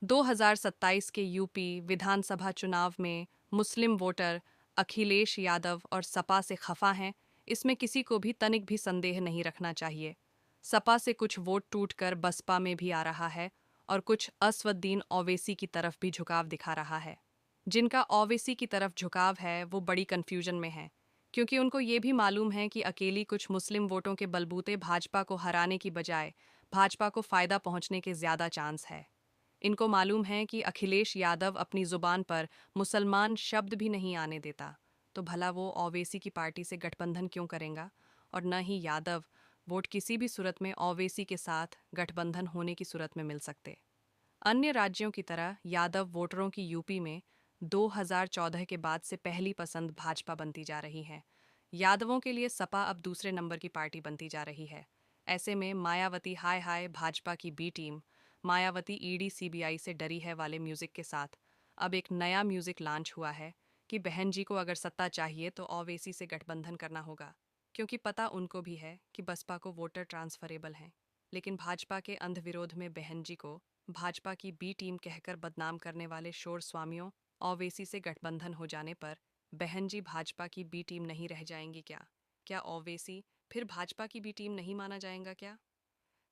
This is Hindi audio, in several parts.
2027 के यूपी विधानसभा चुनाव में मुस्लिम वोटर अखिलेश यादव और सपा से खफा हैं, इसमें किसी को भी तनिक भी संदेह नहीं रखना चाहिए। सपा से कुछ वोट टूटकर बसपा में भी आ रहा है और कुछ असवद्दीन ओवैसी की तरफ भी झुकाव दिखा रहा है। जिनका ओवैसी की तरफ झुकाव है वो बड़ी कन्फ्यूजन में है, क्योंकि उनको ये भी मालूम है कि अकेली कुछ मुस्लिम वोटों के बलबूते भाजपा को हराने की बजाय भाजपा को फायदा पहुंचने के ज्यादा चांस है। इनको मालूम है कि अखिलेश यादव अपनी जुबान पर मुसलमान शब्द भी नहीं आने देता, तो भला वो ओवैसी की पार्टी से गठबंधन क्यों करेगा। और न ही यादव वोट किसी भी सूरत में ओवैसी के साथ गठबंधन होने की सूरत में मिल सकते। अन्य राज्यों की तरह यादव वोटरों की यूपी में 2014 के बाद से पहली पसंद भाजपा बनती जा रही है। यादवों के लिए सपा अब दूसरे नंबर की पार्टी बनती जा रही है। ऐसे में मायावती हाय हाय भाजपा की B team, Mayawati ED CBI से डरी है वाले म्यूजिक के साथ अब एक नया म्यूजिक लॉन्च हुआ है कि बहन जी को अगर सत्ता चाहिए तो ओवैसी से गठबंधन करना होगा, क्योंकि पता उनको भी है कि बसपा को वोटर ट्रांसफरेबल हैं। लेकिन भाजपा के अंध विरोध में बहन जी को भाजपा की बी टीम कहकर बदनाम करने वाले शोर स्वामियों ओवैसी से गठबंधन हो जाने पर बहन जी भाजपा की बी टीम नहीं रह जाएंगी क्या? क्या ओवैसी फिर भाजपा की बी टीम नहीं माना जाएगा क्या?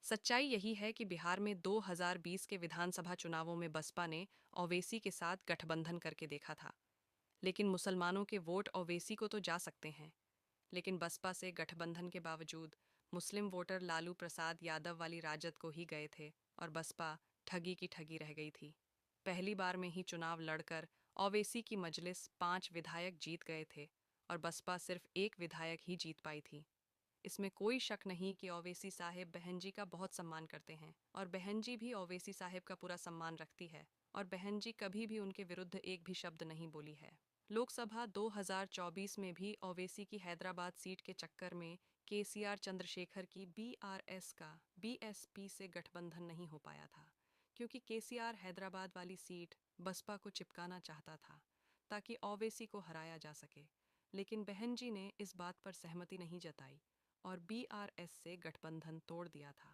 सच्चाई यही है कि बिहार में 2020 के विधानसभा चुनावों में बसपा ने ओवैसी के साथ गठबंधन करके देखा था, लेकिन मुसलमानों के वोट ओवैसी को तो जा सकते हैं, लेकिन बसपा से गठबंधन के बावजूद मुस्लिम वोटर लालू प्रसाद यादव वाली राजद को ही गए थे और बसपा ठगी की ठगी रह गई थी। पहली बार में ही चुनाव लड़कर ओवैसी की मजलिस 5 विधायक जीत गए थे और बसपा सिर्फ 1 विधायक ही जीत पाई थी। इसमें कोई शक नहीं कि ओवैसी साहिब बहन जी का बहुत सम्मान करते हैं और बहन जी भी ओवैसी साहिब का पूरा सम्मान रखती है और बहन जी कभी भी उनके विरुद्ध एक भी शब्द नहीं बोली है। लोकसभा 2024 में भी ओवैसी की हैदराबाद सीट के चक्कर में केसीआर चंद्रशेखर की बीआरएस का बीएसपी से गठबंधन नहीं हो पाया था, क्योंकि केसीआर हैदराबाद वाली सीट बसपा को चिपकाना चाहता था ताकि ओवैसी को हराया जा सके। लेकिन बहन जी ने इस बात पर सहमति नहीं जताई और बीआरएस से गठबंधन तोड़ दिया था।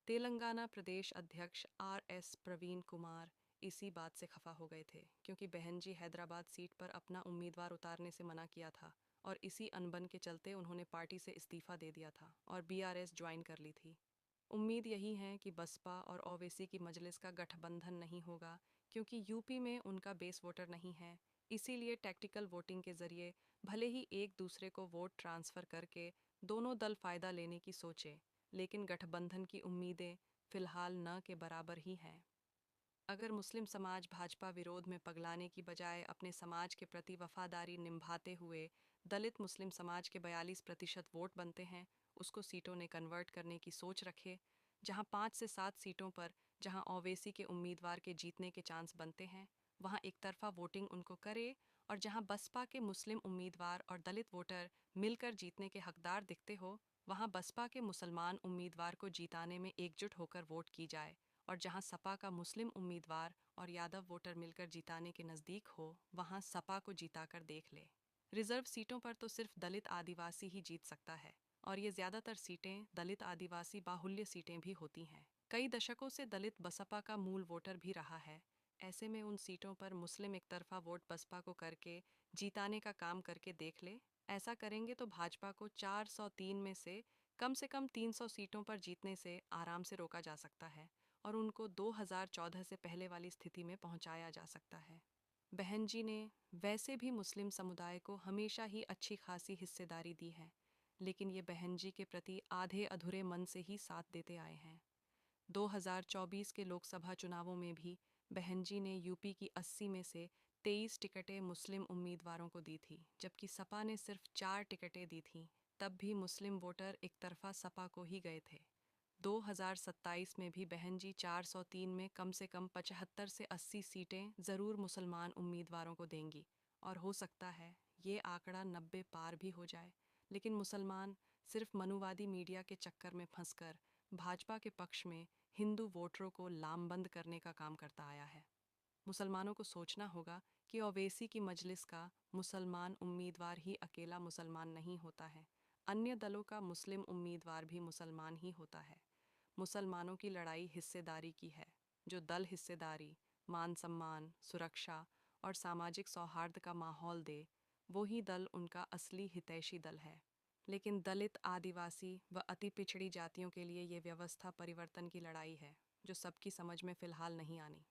तेलंगाना प्रदेश अध्यक्ष आरएस प्रवीण कुमार इसी बात से खफा हो गए थे, क्योंकि बहन जी हैदराबाद सीट पर अपना उम्मीदवार उतारने से मना किया था और इसी अनबन के चलते उन्होंने पार्टी से इस्तीफा दे दिया था और बीआरएस ज्वाइन कर ली थी। उम्मीद यही है कि बसपा और ओवैसी की मजलिस का गठबंधन नहीं होगा, क्योंकि यूपी में उनका बेस वोटर नहीं है। इसीलिए टैक्टिकल वोटिंग के जरिए भले ही एक दूसरे को वोट ट्रांसफर करके दोनों दल फायदा लेने की सोचे, लेकिन गठबंधन की उम्मीदें फिलहाल न के बराबर ही हैं। अगर मुस्लिम समाज भाजपा विरोध में पगलाने की बजाय अपने समाज के प्रति वफादारी निभाते हुए दलित मुस्लिम समाज के 42% वोट बनते हैं, उसको सीटों ने कन्वर्ट करने की सोच रखे, जहां 5 से 7 सीटों पर जहां ओवैसी के उम्मीदवार के जीतने के चांस बनते हैं वहां एक तरफा वोटिंग उनको करे, और जहां बसपा के मुस्लिम उम्मीदवार और दलित वोटर मिलकर जीतने के हकदार दिखते हो वहां बसपा के मुसलमान उम्मीदवार को जीताने में एकजुट होकर वोट की जाए, और जहां सपा का मुस्लिम उम्मीदवार और यादव वोटर मिलकर जिताने के नज़दीक हो वहां सपा को जिताकर देख ले। रिजर्व सीटों पर तो सिर्फ दलित आदिवासी ही जीत सकता है, और ये ज़्यादातर सीटें दलित आदिवासी बाहुल्य सीटें भी होती हैं। कई दशकों से दलित बसपा का मूल वोटर भी रहा है। ऐसे में उन सीटों पर मुस्लिम एक तरफा वोट बसपा को करके जीताने का काम करके देख ले। ऐसा करेंगे तो भाजपा को 403 में से कम 300 सीटों पर जीतने से आराम से रोका जा सकता है और उनको 2014 से पहले वाली स्थिति में पहुंचाया जा सकता है। बहन जी ने वैसे भी मुस्लिम समुदाय को हमेशा ही अच्छी खासी हिस्सेदारी दी है, लेकिन ये बहन जी के प्रति आधे अधूरे मन से ही साथ देते आए हैं। 2024 के लोकसभा चुनावों में भी बहन जी ने यूपी की 80 में से 23 टिकटें मुस्लिम उम्मीदवारों को दी थी, जबकि सपा ने सिर्फ 4 टिकटें दी थीं। तब भी मुस्लिम वोटर एक तरफा सपा को ही गए थे। 2027 में भी बहन जी 403 में कम से कम 75 से 80 सीटें ज़रूर मुसलमान उम्मीदवारों को देंगी, और हो सकता है ये आंकड़ा 90 पार भी हो जाए। लेकिन मुसलमान सिर्फ मनुवादी मीडिया के चक्कर में फंसकर भाजपा के पक्ष में हिंदू वोटरों को लामबंद करने का काम करता आया है। मुसलमानों को सोचना होगा कि ओवैसी की मजलिस का मुसलमान उम्मीदवार ही अकेला मुसलमान नहीं होता है, अन्य दलों का मुस्लिम उम्मीदवार भी मुसलमान ही होता है। मुसलमानों की लड़ाई हिस्सेदारी की है। जो दल हिस्सेदारी मान सम्मान, सुरक्षा और सामाजिक सौहार्द का माहौल दे, वो ही दल उनका असली हितैषी दल है। लेकिन दलित, आदिवासी व अति पिछड़ी जातियों के लिए ये व्यवस्था परिवर्तन की लड़ाई है, जो सबकी समझ में फिलहाल नहीं आनी।